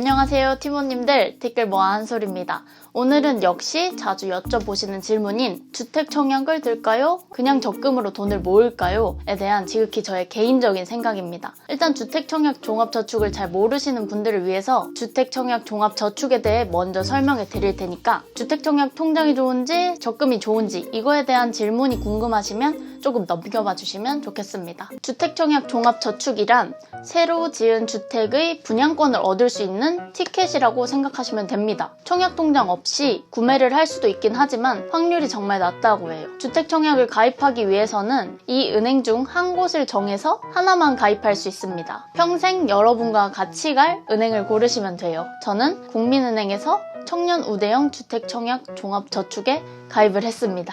안녕하세요 티모님들, 댓글 모아 한솔입니다. 오늘은 역시 자주 여쭤보시는 질문인 주택 청약을 들까요? 그냥 적금으로 돈을 모을까요? 에 대한 지극히 저의 개인적인 생각입니다. 일단 주택 청약 종합저축을 잘 모르시는 분들을 위해서 주택 청약 종합저축에 대해 먼저 설명해 드릴 테니까 주택 청약 통장이 좋은지 적금이 좋은지 이거에 대한 질문이 궁금하시면 조금 넘겨봐 주시면 좋겠습니다. 주택 청약 종합저축이란 새로 지은 주택의 분양권을 얻을 수 있는 티켓이라고 생각하시면 됩니다. 청약통장 없이 구매를 할 수도 있긴 하지만 확률이 정말 낮다고 해요. 주택청약을 가입하기 위해서는 이 은행 중 한 곳을 정해서 하나만 가입할 수 있습니다. 평생 여러분과 같이 갈 은행을 고르시면 돼요. 저는 국민은행에서 청년 우대형 주택청약 종합저축에 가입을 했습니다.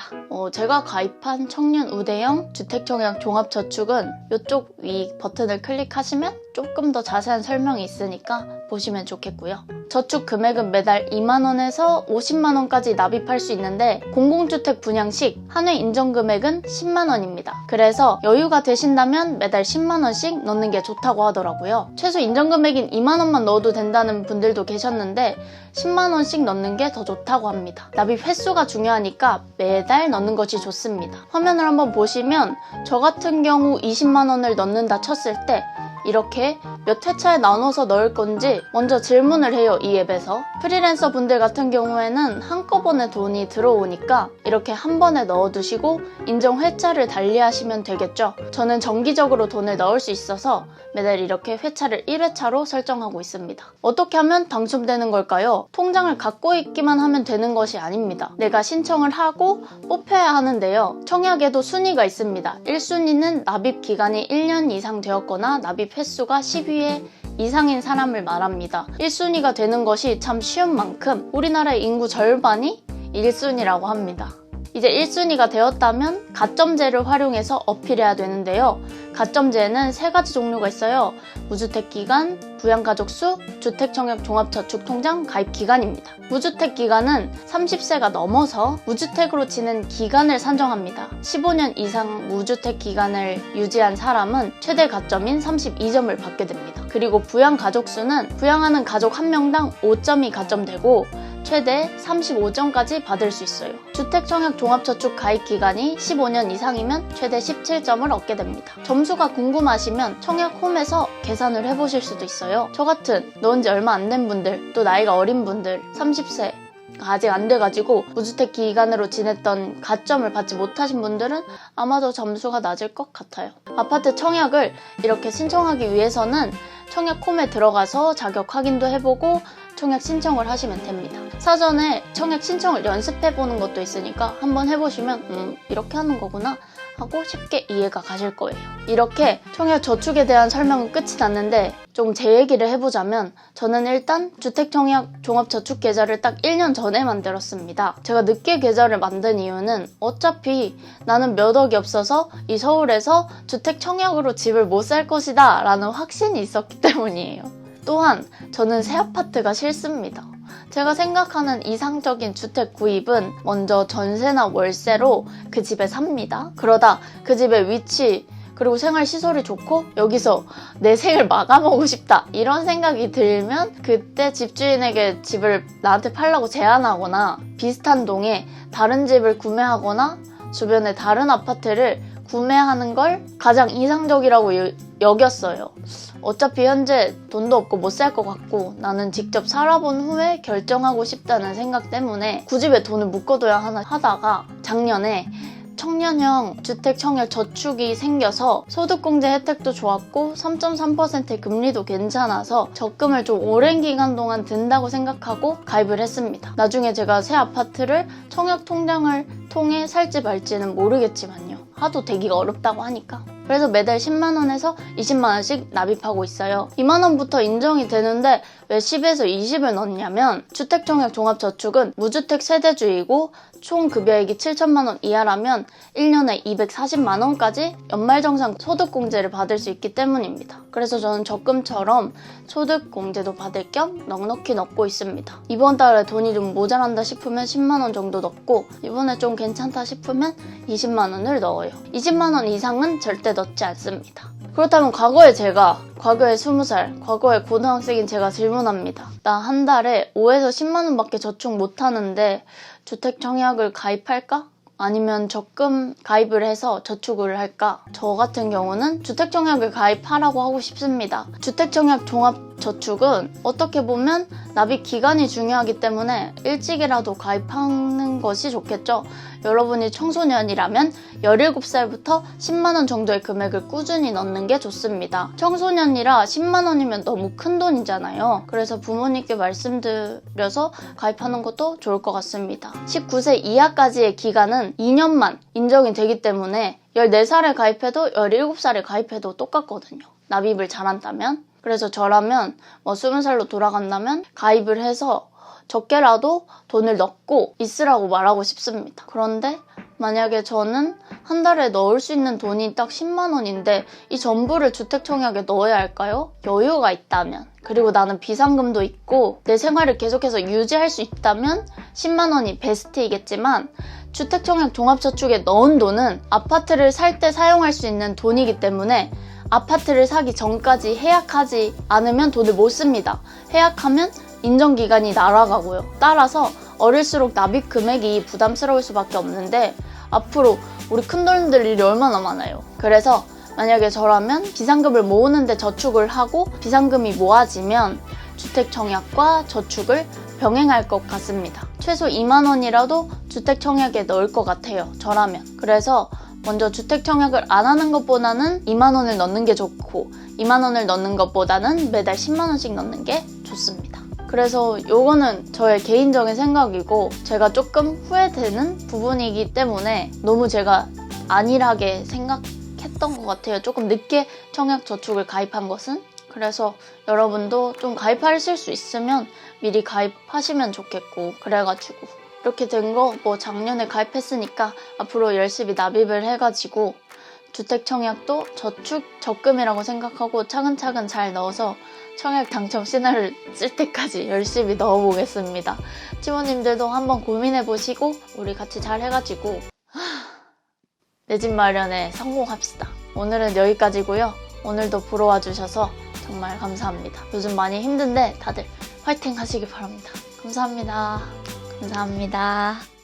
제가 가입한 청년 우대형 주택청약 종합저축은 이쪽 위 버튼을 클릭하시면 조금 더 자세한 설명이 있으니까 보시면 좋겠고요. 저축 금액은 매달 2만원에서 50만원까지 납입할 수 있는데 공공주택 분양 시 한 회 인정 금액은 10만원입니다. 그래서 여유가 되신다면 매달 10만원씩 넣는 게 좋다고 하더라고요. 최소 인정 금액인 2만원만 넣어도 된다는 분들도 계셨는데 10만원씩 넣는 게 더 좋다고 합니다. 납입 횟수가 중요하니까 매달 넣는 것이 좋습니다. 화면을 한번 보시면 저 같은 경우 20만원을 넣는다 쳤을 때 이렇게 몇 회차에 나눠서 넣을 건지 먼저 질문을 해요, 이 앱에서. 프리랜서 분들 같은 경우에는 한꺼번에 돈이 들어오니까 이렇게 한 번에 넣어두시고 인정 회차를 달리하시면 되겠죠. 저는 정기적으로 돈을 넣을 수 있어서 매달 이렇게 회차를 1회차로 설정하고 있습니다. 어떻게 하면 당첨되는 걸까요? 통장을 갖고 있기만 하면 되는 것이 아닙니다. 내가 신청을 하고 뽑혀야 하는데요. 청약에도 순위가 있습니다. 1순위는 납입 기간이 1년 이상 되었거나 납입 횟수가 12회 이상인 사람을 말합니다. 1순위가 되는 것이 참 쉬운 만큼 우리나라의 인구 절반이 1순위라고 합니다. 이제 1순위가 되었다면 가점제를 활용해서 어필해야 되는데요. 가점제에는 3가지 종류가 있어요. 무주택 기간, 부양가족 수, 주택청약 종합저축통장 가입 기간입니다. 무주택 기간은 30세가 넘어서 무주택으로 지낸 기간을 산정합니다. 15년 이상 무주택 기간을 유지한 사람은 최대 가점인 32점을 받게 됩니다. 그리고 부양가족 수는 부양하는 가족 1명당 5점이 가점되고 최대 35점까지 받을 수 있어요. 주택청약 종합저축 가입 기간이 15년 이상이면 최대 17점을 얻게 됩니다. 점수가 궁금하시면 청약홈에서 계산을 해보실 수도 있어요. 저 같은 넣은 지 얼마 안 된 분들, 또 나이가 어린 분들, 30세 아직 안 돼가지고 무주택 기간으로 지냈던 가점을 받지 못하신 분들은 아마도 점수가 낮을 것 같아요. 아파트 청약을 이렇게 신청하기 위해서는 청약홈에 들어가서 자격 확인도 해보고 청약 신청을 하시면 됩니다. 사전에 청약 신청을 연습해보는 것도 있으니까 한번 해보시면 이렇게 하는 거구나 하고 쉽게 이해가 가실 거예요. 이렇게 청약 저축에 대한 설명은 끝이 났는데 좀 제 얘기를 해보자면 저는 일단 주택청약 종합저축 계좌를 딱 1년 전에 만들었습니다. 제가 늦게 계좌를 만든 이유는 어차피 나는 몇 억이 없어서 이 서울에서 주택청약으로 집을 못 살 것이다 라는 확신이 있었기 때문이에요. 또한 저는 새 아파트가 싫습니다. 제가 생각하는 이상적인 주택 구입은 먼저 전세나 월세로 그 집에 삽니다. 그러다 그 집의 위치 그리고 생활시설이 좋고 여기서 내 생을 마감하고 싶다 이런 생각이 들면 그때 집주인에게 집을 나한테 팔라고 제안하거나 비슷한 동에 다른 집을 구매하거나 주변에 다른 아파트를 구매하는 걸 가장 이상적이라고 여겼어요. 어차피 현재 돈도 없고 못 살 것 같고 나는 직접 살아본 후에 결정하고 싶다는 생각 때문에 굳이 왜 돈을 묶어둬야 하나 하다가 작년에 청년형 주택청약 저축이 생겨서 소득공제 혜택도 좋았고 3.3%의 금리도 괜찮아서 적금을 좀 오랜 기간 동안 든다고 생각하고 가입을 했습니다. 나중에 제가 새 아파트를 청약통장을 통해 살지 말지는 모르겠지만요. 하도 되기가 어렵다고 하니까. 그래서 매달 10만원에서 20만원씩 납입하고 있어요. 2만원부터 인정이 되는데 왜 10에서 20을 넣냐면 주택청약 종합저축은 무주택 세대주이고 총 급여액이 7천만원 이하라면 1년에 240만원까지 연말정산 소득공제를 받을 수 있기 때문입니다. 그래서 저는 적금처럼 소득공제도 받을 겸 넉넉히 넣고 있습니다. 이번 달에 돈이 좀 모자란다 싶으면 10만원 정도 넣고 이번에 좀 괜찮다 싶으면 20만원을 넣어요. 20만원 이상은 절대 넣지 않습니다. 그렇다면 과거에 20살, 과거에 고등학생인 제가 질문합니다. 나 한 달에 5에서 10만 원밖에 저축 못하는데 주택 청약을 가입할까? 아니면 적금 가입을 해서 저축을 할까? 저 같은 경우는 주택청약을 가입하라고 하고 싶습니다. 주택청약 종합저축은 어떻게 보면 납입 기간이 중요하기 때문에 일찍이라도 가입하는 것이 좋겠죠. 여러분이 청소년이라면 17살부터 10만 원 정도의 금액을 꾸준히 넣는 게 좋습니다. 청소년이라 10만 원이면 너무 큰 돈이잖아요. 그래서 부모님께 말씀드려서 가입하는 것도 좋을 것 같습니다. 19세 이하까지의 기간은 2년만 인정이 되기 때문에 14살에 가입해도 17살에 가입해도 똑같거든요. 납입을 잘한다면. 그래서 저라면 20살로 돌아간다면 가입을 해서 적게라도 돈을 넣고 있으라고 말하고 싶습니다. 그런데 만약에 저는 한 달에 넣을 수 있는 돈이 딱 10만 원인데 이 전부를 주택청약에 넣어야 할까요? 여유가 있다면, 그리고 나는 비상금도 있고 내 생활을 계속해서 유지할 수 있다면 10만 원이 베스트이겠지만, 주택청약 종합저축에 넣은 돈은 아파트를 살 때 사용할 수 있는 돈이기 때문에 아파트를 사기 전까지 해약하지 않으면 돈을 못 씁니다. 해약하면 인정기간이 날아가고요. 따라서 어릴수록 납입 금액이 부담스러울 수밖에 없는데 앞으로 우리 큰돈을 들 일이 얼마나 많아요. 그래서 만약에 저라면 비상금을 모으는데 저축을 하고 비상금이 모아지면 주택청약과 저축을 병행할 것 같습니다. 최소 2만 원이라도 주택청약에 넣을 것 같아요. 저라면. 그래서 먼저 주택청약을 안 하는 것보다는 2만 원을 넣는 게 좋고 2만 원을 넣는 것보다는 매달 10만 원씩 넣는 게 좋습니다. 그래서 요거는 저의 개인적인 생각이고 제가 조금 후회되는 부분이기 때문에 너무 제가 안일하게 생각했던 것 같아요. 조금 늦게 청약저축을 가입한 것은. 그래서 여러분도 좀 가입하실 수 있으면 미리 가입하시면 좋겠고, 그래가지고 이렇게 된 거 뭐 작년에 가입했으니까 앞으로 열심히 납입을 해가지고 주택청약도 저축, 적금이라고 생각하고 차근차근 잘 넣어서 청약 당첨 시나리오를 쓸 때까지 열심히 넣어보겠습니다. 팀원님들도 한번 고민해보시고 우리 같이 잘 해가지고 내 집 마련에 성공합시다. 오늘은 여기까지고요. 오늘도 보러 와주셔서 정말 감사합니다. 요즘 많이 힘든데 다들 화이팅 하시기 바랍니다. 감사합니다. 감사합니다.